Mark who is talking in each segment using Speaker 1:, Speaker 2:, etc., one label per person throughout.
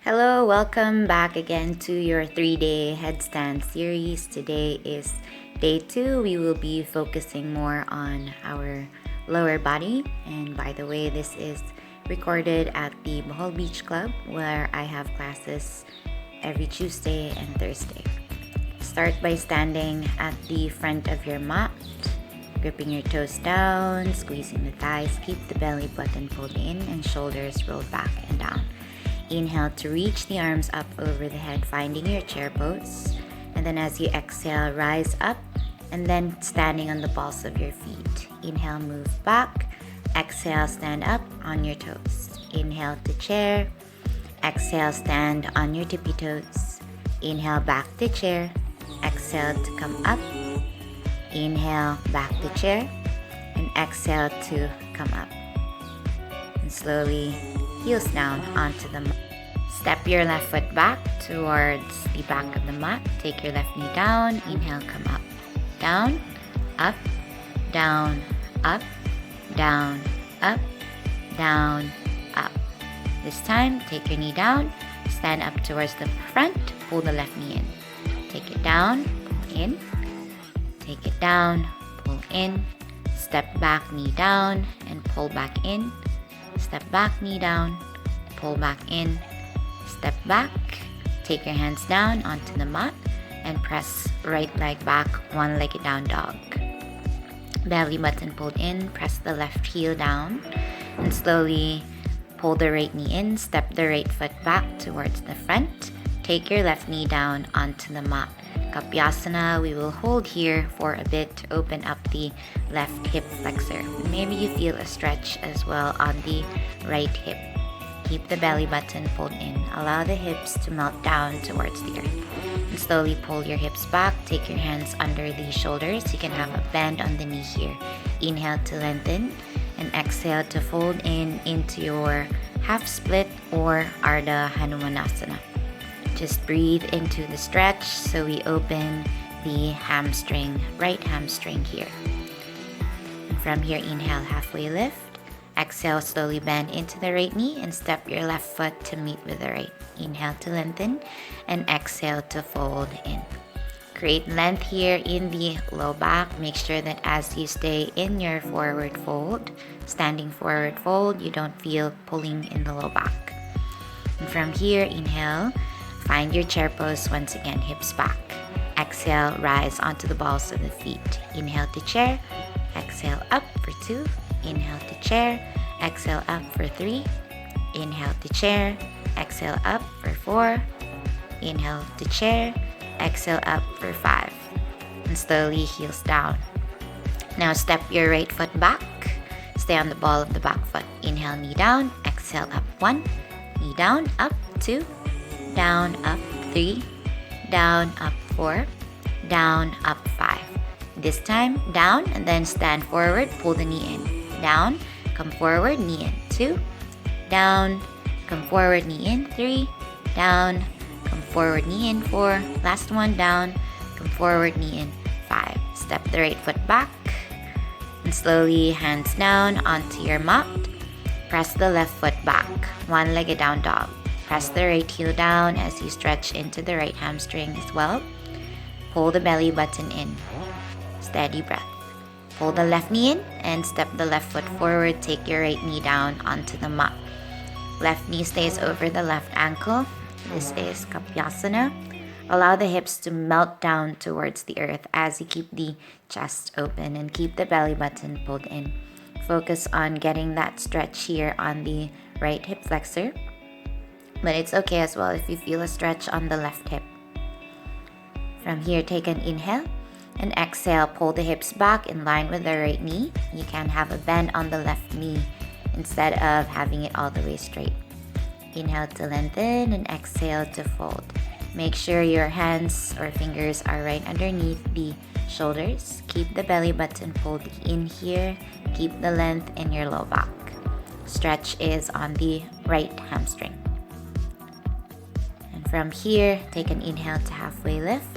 Speaker 1: Hello, welcome back again to your 3-day headstand series. Today is day 2. We will be focusing more on our lower body. And by the way, this is recorded at the Bohol Beach Club where I have classes every Tuesday and Thursday. Start by standing at the front of your mat, gripping your toes down, squeezing the thighs, keep the belly button pulled in and shoulders rolled back and down. Inhale to reach the arms up over the head, finding your chair pose. And then as you exhale, rise up and then standing on the balls of your feet. Inhale, move back. Exhale, stand up on your toes. Inhale to chair. Exhale, stand on your tippy toes. Inhale, back to chair. Exhale to come up. Inhale, back to chair. And exhale to come up. And slowly heels down onto the mat. Step your left foot back towards the back of the mat. Take your left knee down. Inhale, come up. Down, up, down, up, down, up, down, up. This time, take your knee down. Stand up towards the front. Pull the left knee in. Take it down, pull in. Take it down, pull in. Step back, knee down, and pull back in. Step back, knee down, pull back in, step back, take your hands down onto the mat and press right leg back, one-legged down dog. Belly button pulled in, press the left heel down and slowly pull the right knee in, step the right foot back towards the front, take your left knee down onto the mat. Kapyasana, we will hold here for a bit to open up the left hip flexor. Maybe you feel a stretch as well on the right hip. Keep the belly button pulled in. Allow the hips to melt down towards the earth. And slowly pull your hips back. Take your hands under the shoulders. You can have a bend on the knee here. Inhale to lengthen and exhale to fold in into your half split or Ardha Hanumanasana. Just breathe into the stretch so we open the hamstring, right hamstring here. And from here, inhale, halfway lift. Exhale, slowly bend into the right knee and step your left foot to meet with the right. Inhale to lengthen and exhale to fold in. Create length here in the low back. Make sure that as you stay in your forward fold, standing forward fold, you don't feel pulling in the low back. And from here, inhale. Find your chair pose once again, hips back. Exhale, rise onto the balls of the feet. Inhale to chair, exhale up for 2. Inhale to chair, exhale up for 3. Inhale to chair, exhale up for 4. Inhale to chair, exhale up for 5. And slowly heels down. Now step your right foot back. Stay on the ball of the back foot. Inhale, knee down, exhale up 1. Knee down, up 2. Down, up 3, down, up 4, down, up 5. This time, down and then stand forward, pull the knee in. Down, come forward, knee in. 2, down, come forward, knee in. 3, down, come forward, knee in. 4, last one, down, come forward, knee in. 5. Step the right foot back and slowly hands down onto your mat. Press the left foot back, one-legged down dog. Press the right heel down as you stretch into the right hamstring as well. Pull the belly button in. Steady breath. Pull the left knee in and step the left foot forward. Take your right knee down onto the mat. Left knee stays over the left ankle. This is Kapyasana. Allow the hips to melt down towards the earth as you keep the chest open and keep the belly button pulled in. Focus on getting that stretch here on the right hip flexor. But it's okay as well if you feel a stretch on the left hip. From here, take an inhale and exhale. Pull the hips back in line with the right knee. You can have a bend on the left knee instead of having it all the way straight. Inhale to lengthen and exhale to fold. Make sure your hands or fingers are right underneath the shoulders. Keep the belly button pulled in here. Keep the length in your low back. Stretch is on the right hamstring. From here, take an inhale to halfway lift.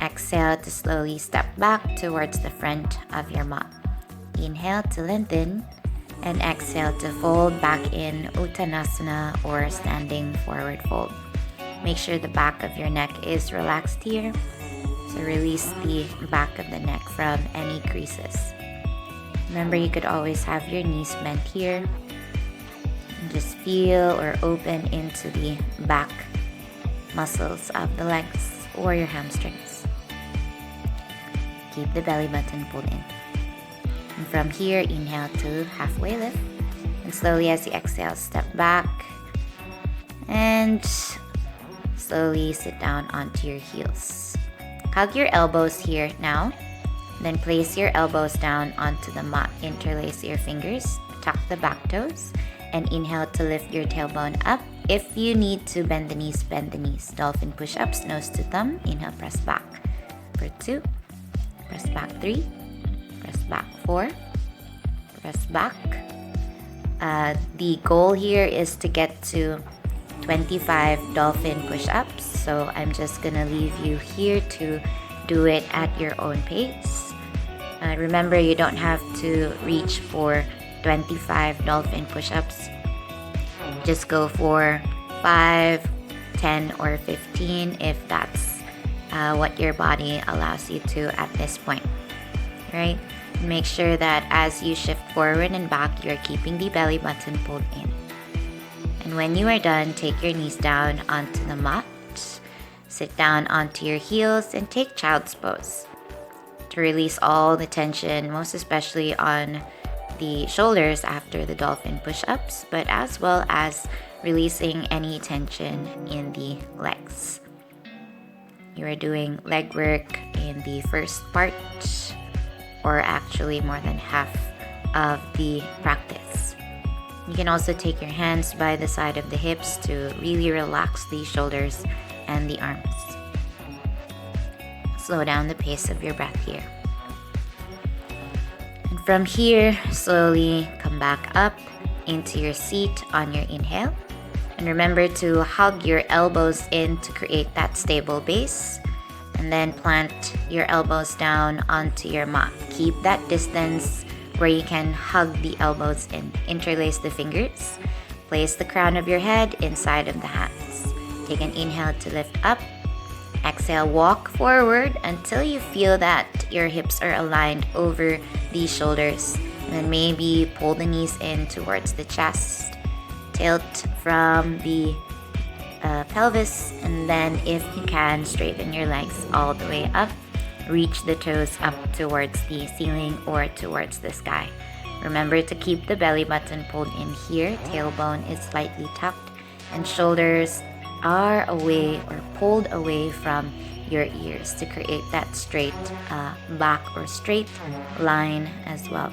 Speaker 1: Exhale to slowly step back towards the front of your mat. Inhale to lengthen And exhale to fold back in Uttanasana or standing forward fold. Make sure the back of your neck is relaxed here. So release the back of the neck from any creases. Remember, you could always have your knees bent here. And just feel or open into the back muscles of the legs or your hamstrings. Keep the belly button pulled in. And from here, inhale to halfway lift. And slowly as you exhale, step back. And slowly sit down onto your heels. Hug your elbows here now. Then place your elbows down onto the mat. Interlace your fingers. Tuck the back toes. And inhale to lift your tailbone up. If you need to bend the knees, bend the knees. Dolphin push-ups, nose to thumb. Inhale, press back for 2. Press back 3. Press back 4. Press back. The goal here is to get to 25 dolphin push-ups. So I'm just gonna leave you here to do it at your own pace. Remember, you don't have to reach for 25 dolphin push-ups. Just go for 5, 10, or 15 if that's what your body allows you to at this point, right? Make sure that as you shift forward and back, you're keeping the belly button pulled in. And when you are done, take your knees down onto the mat. Sit down onto your heels and take child's pose to release all the tension, most especially on the shoulders after the dolphin push-ups, but as well as releasing any tension in the legs. You are doing leg work in the first part, or actually more than half of the practice. You can also take your hands by the side of the hips to really relax the shoulders and the arms. Slow down the pace of your breath here. And from here, slowly come back up into your seat on your inhale. And remember to hug your elbows in to create that stable base. And then plant your elbows down onto your mat. Keep that distance where you can hug the elbows in. Interlace the fingers. Place the crown of your head inside of the hands. Take an inhale to lift up. Exhale, walk forward until you feel that your hips are aligned over the shoulders. And then maybe pull the knees in towards the chest. Tilt from the pelvis, and then if you can, straighten your legs all the way up. Reach the toes up towards the ceiling or towards the sky. Remember to keep the belly button pulled in here. Tailbone is slightly tucked and shoulders are away or pulled away from your ears to create that straight back or straight line as well.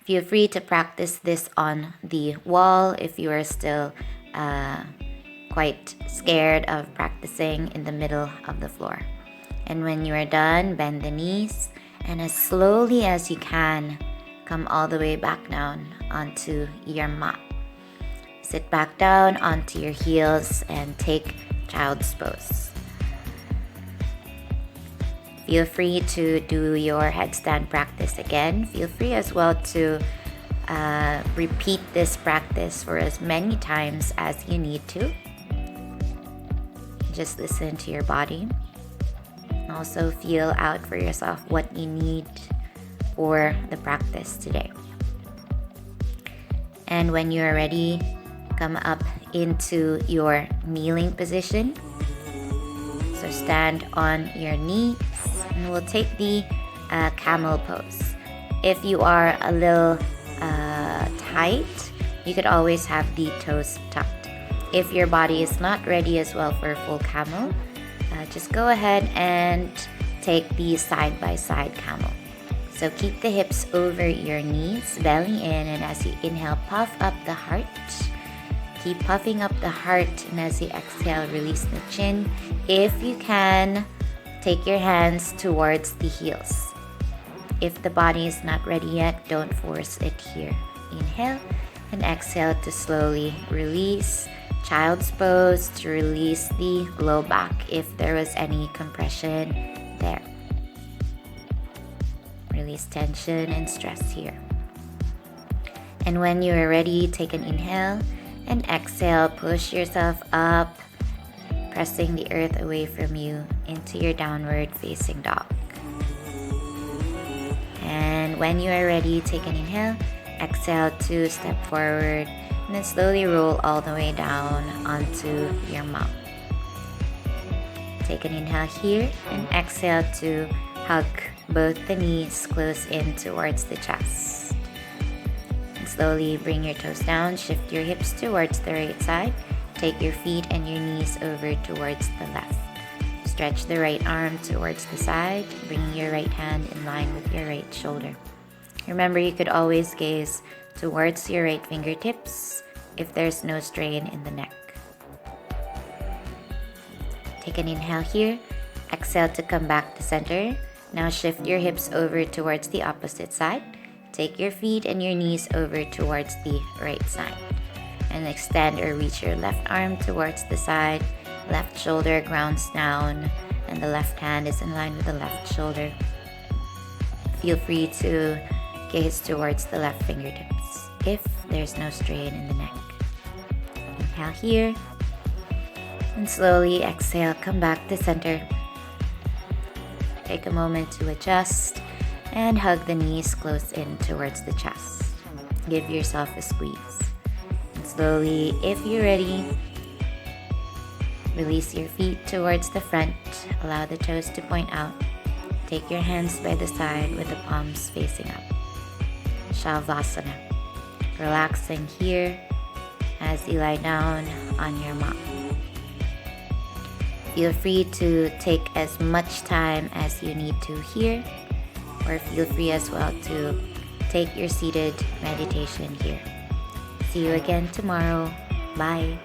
Speaker 1: Feel free to practice this on the wall if you are still quite scared of practicing in the middle of the floor. And when you are done, bend the knees and as slowly as you can, come all the way back down onto your mat. Sit back down onto your heels and take child's pose. Feel free to do your headstand practice again. Feel free as well to repeat this practice for as many times as you need to. Just listen to your body. Also feel out for yourself what you need for the practice today. And when you are ready, come up into your kneeling position. So stand on your knees and we'll take the camel pose. If you are a little tight, you could always have the toes tucked. If your body is not ready as well for a full camel, just go ahead and take the side-by-side camel. So keep the hips over your knees, belly in, and as you inhale, puff up the heart. Keep puffing up the heart, and as you exhale, release the chin. If you can, take your hands towards the heels. If the body is not ready yet, don't force it here. Inhale and exhale to slowly release. Child's pose to release the low back if there was any compression there. Release tension and stress here. And when you are ready, take an inhale and exhale. Push yourself up, pressing the earth away from you into your downward facing dog. And when you are ready, take an inhale, exhale to step forward, and then slowly roll all the way down onto your mat. Take an inhale here and exhale to hug both the knees close in towards the chest. And slowly bring your toes down, shift your hips towards the right side. Take your feet and your knees over towards the left. Stretch the right arm towards the side, bringing your right hand in line with your right shoulder. Remember, you could always gaze towards your right fingertips if there's no strain in the neck. Take an inhale here, exhale to come back to center. Now shift your hips over towards the opposite side. Take your feet and your knees over towards the right side. And extend or reach your left arm towards the side. Left shoulder grounds down and the left hand is in line with the left shoulder. Feel free to gaze towards the left fingertips if there's no strain in the neck. Inhale here and slowly exhale, come back to center. Take a moment to adjust and hug the knees close in towards the chest. Give yourself a squeeze. And slowly, if you're ready, release your feet towards the front. Allow the toes to point out. Take your hands by the side with the palms facing up. Shavasana. Relaxing here as you lie down on your mat. Feel free to take as much time as you need to here, or feel free as well to take your seated meditation here. See you again tomorrow. Bye.